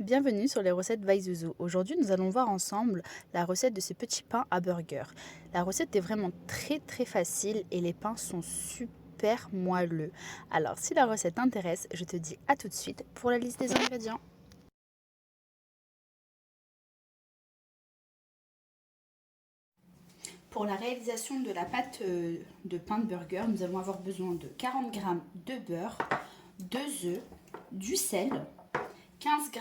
Bienvenue sur les recettes by Zouzou. Aujourd'hui, nous allons voir ensemble la recette de ces petits pains à burger. La recette est vraiment très facile et les pains sont super moelleux. Alors, si la recette t'intéresse, je te dis à tout de suite pour la liste des ingrédients. Pour la réalisation de la pâte de pain de burger, nous allons avoir besoin de 40 g de beurre, 2 œufs, du sel, 15 g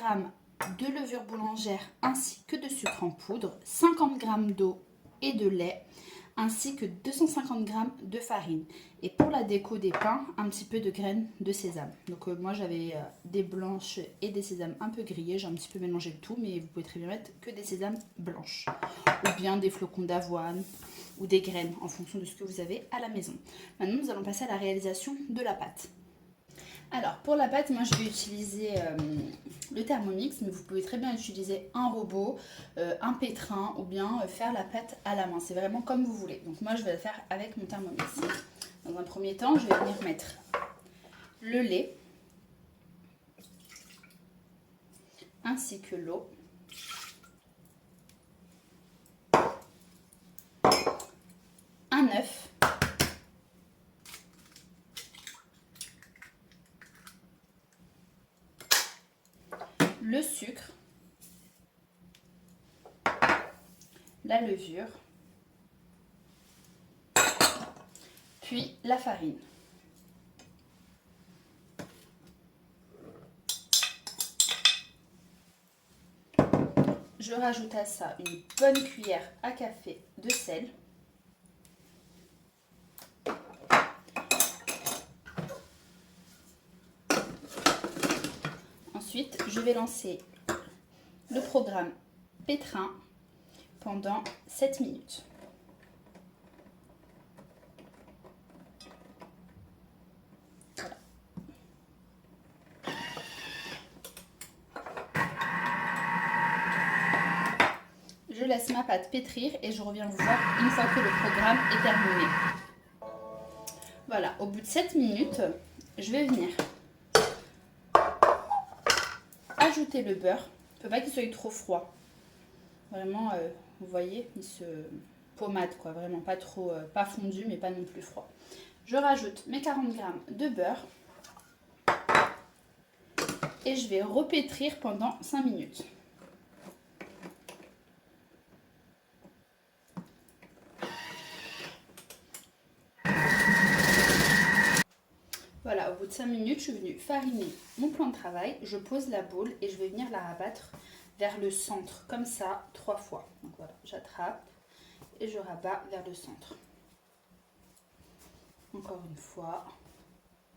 de levure boulangère ainsi que de sucre en poudre, 50 g d'eau et de lait, ainsi que 250 g de farine. Et pour la déco des pains, un petit peu de graines de sésame. Donc moi j'avais des blanches et des sésames un peu grillés, j'ai un petit peu mélangé le tout, mais vous pouvez très bien mettre que des sésames blanches. Ou bien des flocons d'avoine ou des graines en fonction de ce que vous avez à la maison. Maintenant nous allons passer à la réalisation de la pâte. Alors pour la pâte, moi je vais utiliser le Thermomix, mais vous pouvez très bien utiliser un robot, un pétrin ou bien faire la pâte à la main. C'est vraiment comme vous voulez. Donc moi je vais le faire avec mon Thermomix. Dans un premier temps, je vais venir mettre le lait ainsi que l'eau. Un œuf. Le sucre. La levure. Puis la farine. Je rajoute à ça une bonne cuillère à café de sel. Ensuite, je vais lancer le programme pétrin pendant 7 minutes. Voilà. Je laisse ma pâte pétrir et je reviens vous voir une fois que le programme est terminé. Voilà, au bout de 7 minutes, je vais venir ajouter le beurre. Il ne faut pas qu'il soit trop froid. Vraiment, vous voyez, il se pommade, quoi. Vraiment pas trop, pas fondu, mais pas non plus froid. Je rajoute mes 40 g de beurre et je vais repétrir pendant 5 minutes. Voilà, au bout de 5 minutes, je suis venue fariner mon plan de travail. Je pose la boule et je vais venir la rabattre vers le centre, comme ça, 3 fois. Donc voilà, j'attrape et je rabats vers le centre. Encore une fois,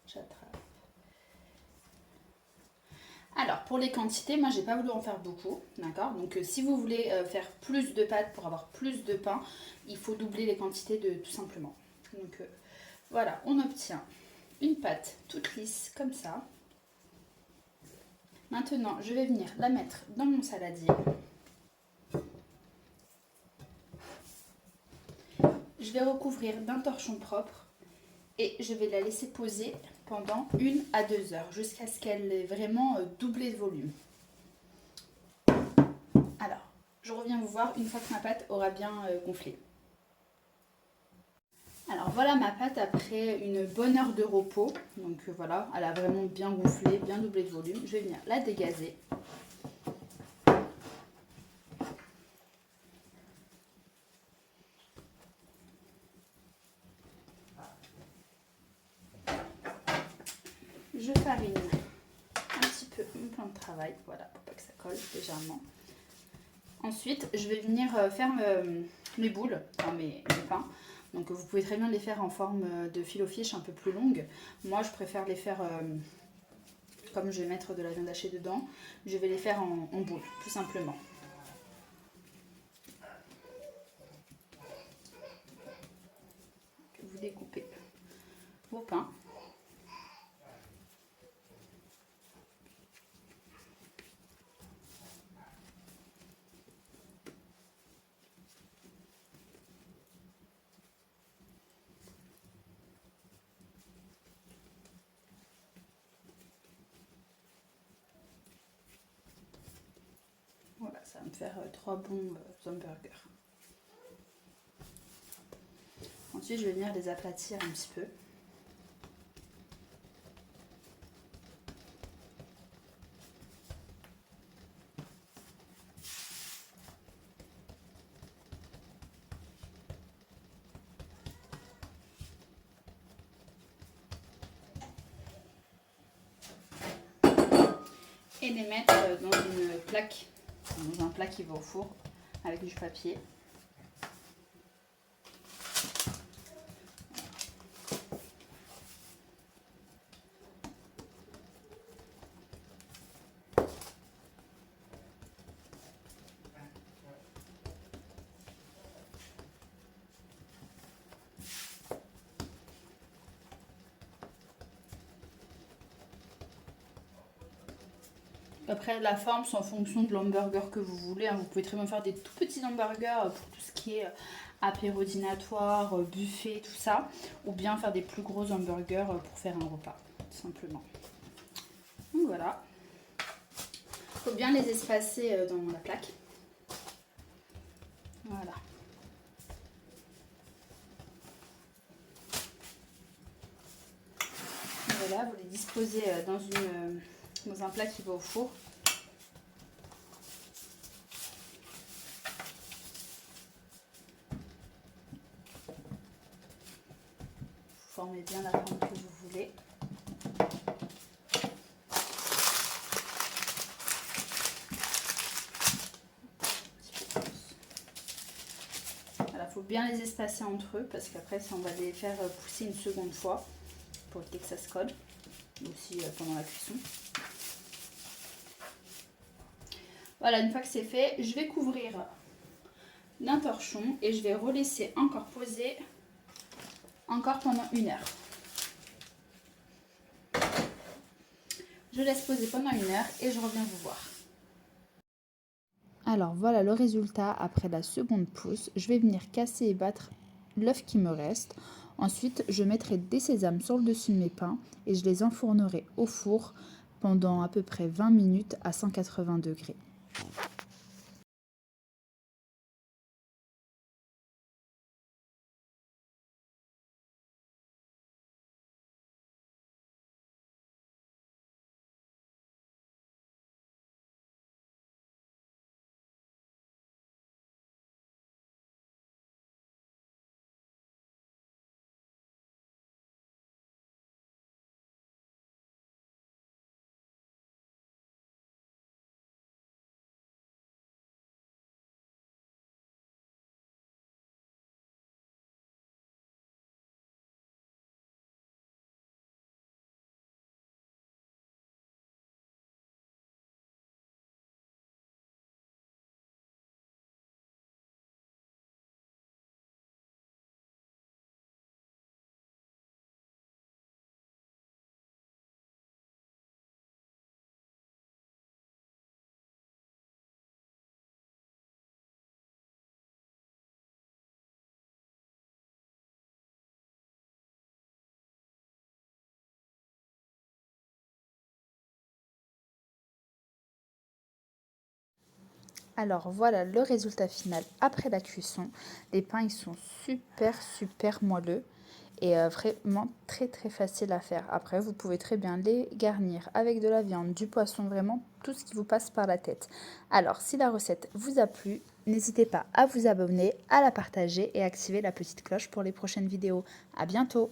j'attrape. Alors, pour les quantités, moi, j'ai pas voulu en faire beaucoup, d'accord? Donc, si vous voulez faire plus de pâtes pour avoir plus de pain, il faut doubler les quantités de tout simplement. Donc, voilà, on obtient une pâte toute lisse, comme ça. Maintenant, je vais venir la mettre dans mon saladier. Je vais recouvrir d'un torchon propre et je vais la laisser poser pendant 1 à 2 heures jusqu'à ce qu'elle ait vraiment doublé de volume. Alors, je reviens vous voir une fois que ma pâte aura bien gonflé. Alors voilà ma pâte après une bonne heure de repos. Donc voilà, elle a vraiment bien gonflé, bien doublé de volume. Je vais venir la dégazer. Je farine un petit peu mon plan de travail, voilà, pour pas que ça colle légèrement. Ensuite, je vais venir faire mes boules, enfin mes pains. Donc vous pouvez très bien les faire en forme de filo-fiche un peu plus longue. Moi, je préfère les faire, comme je vais mettre de la viande hachée dedans, je vais les faire en boule, tout simplement. Vous découpez vos pains. ça va me faire 3 bons hamburgers. Ensuite, je vais venir les aplatir un petit peu. Et les mettre dans une plaque, dans un plat qui va au four avec du papier. Après, la forme, c'est en fonction de l'hamburger que vous voulez. Vous pouvez très bien faire des tout petits hamburgers pour tout ce qui est apéro dînatoire, buffet, tout ça. Ou bien faire des plus gros hamburgers pour faire un repas, tout simplement. Donc voilà. Il faut bien les espacer dans la plaque. Voilà. Voilà, vous les disposez dans un plat qui va au four. Vous formez bien la forme que vous voulez. Voilà, il faut bien les espacer entre eux parce qu'après, si on va les faire pousser une seconde fois pour éviter que ça se colle, aussi pendant la cuisson. Voilà, une fois que c'est fait, je vais couvrir d'un torchon et je vais relaisser encore poser encore pendant 1 heure. Je laisse poser pendant 1 heure et je reviens vous voir. Alors voilà le résultat après la seconde pousse. Je vais venir casser et battre l'œuf qui me reste. Ensuite, je mettrai des sésames sur le dessus de mes pains et je les enfournerai au four pendant à peu près 20 minutes à 180 degrés. Alors voilà le résultat final après la cuisson. Les pains ils sont super moelleux et vraiment très facile à faire. Après vous pouvez très bien les garnir avec de la viande, du poisson, vraiment tout ce qui vous passe par la tête. Alors si la recette vous a plu, n'hésitez pas à vous abonner, à la partager et à activer la petite cloche pour les prochaines vidéos. À bientôt!